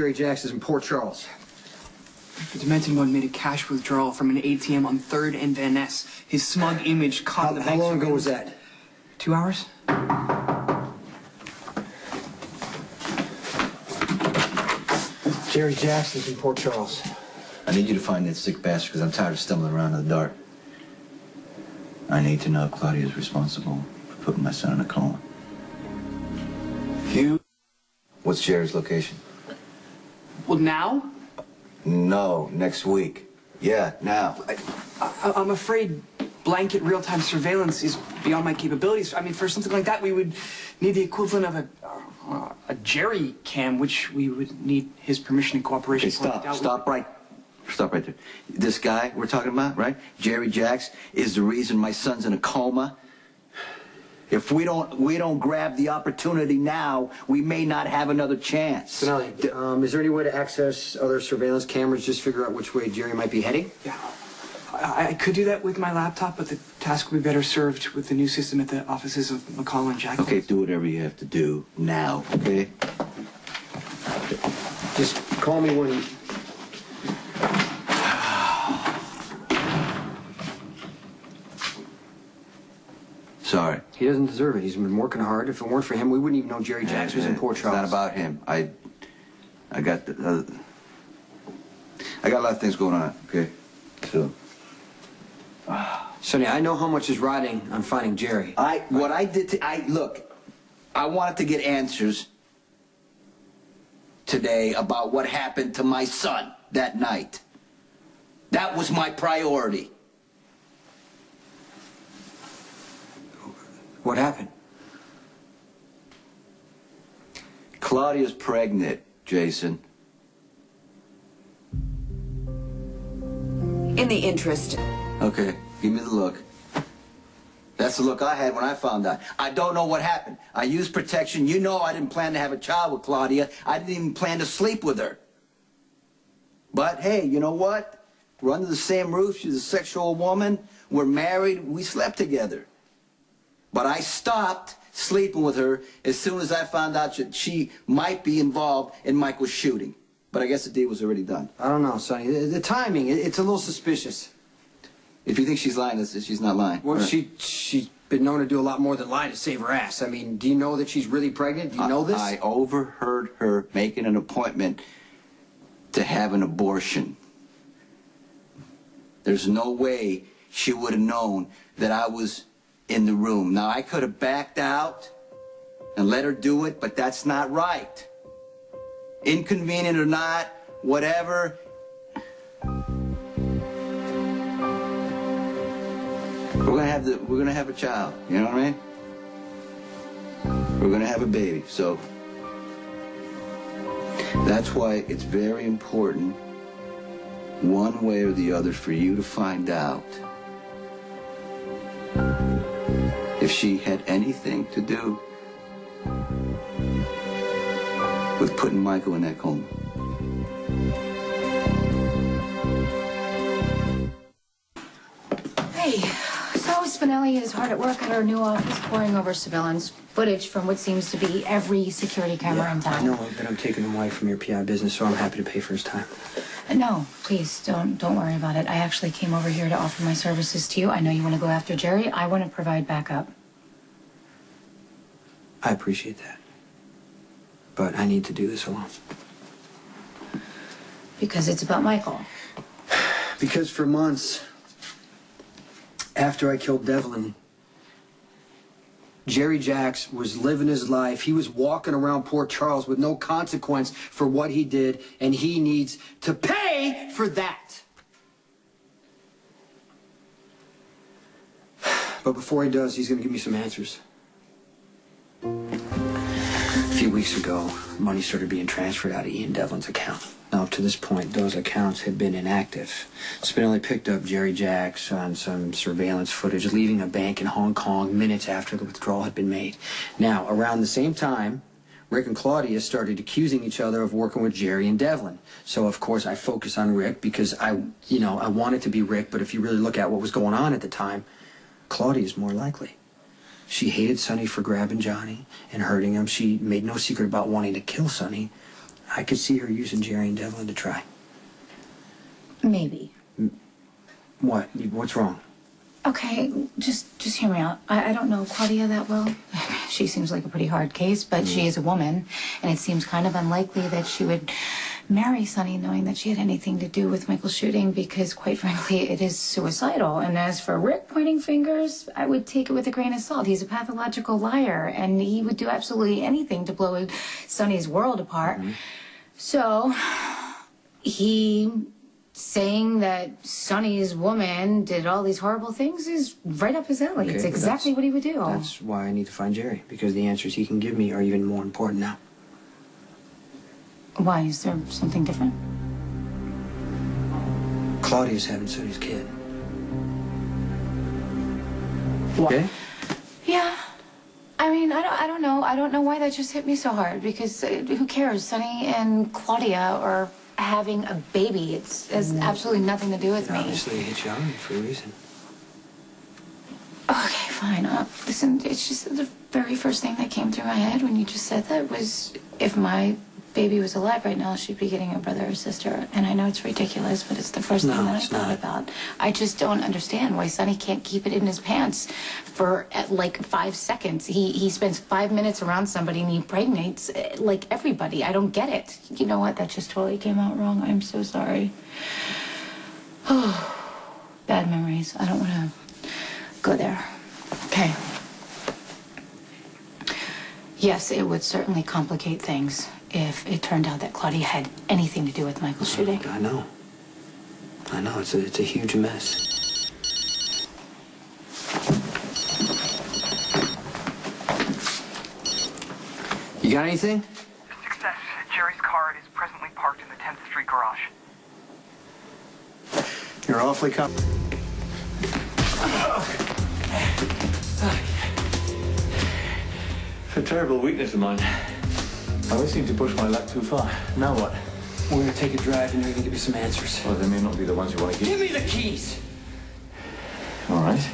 Jerry Jacks is in Port Charles. The demented one made a cash withdrawal from an ATM on 3rd and Van Ness. His smug image caught the How long ago was that? 2 hours? Jerry Jacks is in Port Charles. I need you to find that sick bastard because I'm tired of stumbling around in the dark. I need to know if Claudia's responsible for putting my son in a coma. Hugh? What's Jerry's location? Well, now? No, next week. Yeah, now. I'm afraid blanket real-time surveillance is beyond my capabilities. I mean, for something like that, we would need the equivalent of a Jerry cam, which we would need his permission and cooperation. Okay, stop right there. This guy we're talking about, right? Jerry Jacks is the reason my son's in a coma. If we don't grab the opportunity now, we may not have another chance. Finelli, is there any way to access other surveillance cameras, just figure out which way Jerry might be heading? Yeah. I could do that with my laptop, but the task would be better served with the new system at the offices of McCall and Jack. Okay, do whatever you have to do now, okay? Just call me when... Sorry. He doesn't deserve it. He's been working hard. If it weren't for him, we wouldn't even know Jerry Jacks was in Port Charles. It's not about him. I got a lot of things going on, okay? So... Sonny, I know how much is riding on finding Jerry. Look, I wanted to get answers today about what happened to my son that night. That was my priority. What happened? Claudia's pregnant, Jason. In the interest. Okay, give me the look. That's the look I had when I found out. I don't know what happened. I used protection. You know I didn't plan to have a child with Claudia. I didn't even plan to sleep with her. But hey, you know what? We're under the same roof. She's a sexual woman. We're married. We slept together. But I stopped sleeping with her as soon as I found out that she might be involved in Michael's shooting. But I guess the deal was already done. I don't know, Sonny. The timing, it's a little suspicious. If you think she's lying, she's not lying. Well, she's been known to do a lot more than lie to save her ass. I mean, do you know that she's really pregnant? Do you know this? I overheard her making an appointment to have an abortion. There's no way she would have known that I was in the room. Now, I could have backed out and let her do it, but that's not right. Inconvenient or not, whatever. We're gonna have a child, you know what I mean? We're gonna have a baby, so that's why it's very important, one way or the other, for you to find out if she had anything to do with putting Michael in that coma. Hey, so Spinelli is hard at work at our new office, pouring over surveillance footage from what seems to be every security camera in town. I know that I'm taking him away from your PI business, so I'm happy to pay for his time. No, please, don't worry about it. I actually came over here to offer my services to you. I know you want to go after Jerry. I want to provide backup. I appreciate that. But I need to do this alone. Because it's about Michael. Because for months after I killed Devlin, Jerry Jacks was living his life. He was walking around Port Charles with no consequence for what he did, and he needs to pay for that. But before he does, he's going to give me some answers. A few weeks ago, money started being transferred out of Ian Devlin's account. Now, up to this point, those accounts had been inactive. Spinelli picked up Jerry Jacks on some surveillance footage, leaving a bank in Hong Kong minutes after the withdrawal had been made. Now, around the same time, Rick and Claudia started accusing each other of working with Jerry and Devlin. So, of course, I focus on Rick because I want it to be Rick, but if you really look at what was going on at the time, Claudia's more likely. She hated Sonny for grabbing Johnny and hurting him. She made no secret about wanting to kill Sonny. I could see her using Jerry and Devlin to try. Maybe. What? What's wrong? Okay, just hear me out. I don't know Claudia that well. She seems like a pretty hard case, but she is a woman, and it seems kind of unlikely that she would marry Sonny knowing that she had anything to do with Michael's shooting because, quite frankly, it is suicidal. And as for Rick pointing fingers, I would take it with a grain of salt. He's a pathological liar, and he would do absolutely anything to blow Sonny's world apart. So, he saying that Sonny's woman did all these horrible things is right up his alley. Okay, It's but exactly what he would do. That's why I need to find Jerry, because the answers he can give me are even more important now. Why? Is there something different? Claudia's having Sonny's kid. What? Okay? Yeah. I mean, I don't know. I don't know why that just hit me so hard, because who cares? Sonny and Claudia are having a baby. It has absolutely nothing to do with me. Obviously, it hit you on for a reason. Okay, fine. Listen, it's just the very first thing that came through my head when you just said that was if my baby was alive right now, she'd be getting a brother or sister. And I know it's ridiculous, but it's the first thing that I thought about. I just don't understand why Sonny can't keep it in his pants for like 5 seconds. He spends 5 minutes around somebody and he impregnates like everybody. I don't get it. You know what? That just totally came out wrong. I'm so sorry. Oh, bad memories. I don't want to go there. Okay. Yes, it would certainly complicate things if it turned out that Claudia had anything to do with Michael's shooting. I know. It's a huge mess. You got anything? Success. Jerry's car is presently parked in the 10th Street garage. You're awfully It's a terrible weakness of mine. I always seem to push my luck too far. Now what? We're gonna take a drive and you're gonna give me some answers. Well, they may not be the ones you want to give. Give me the keys! All right.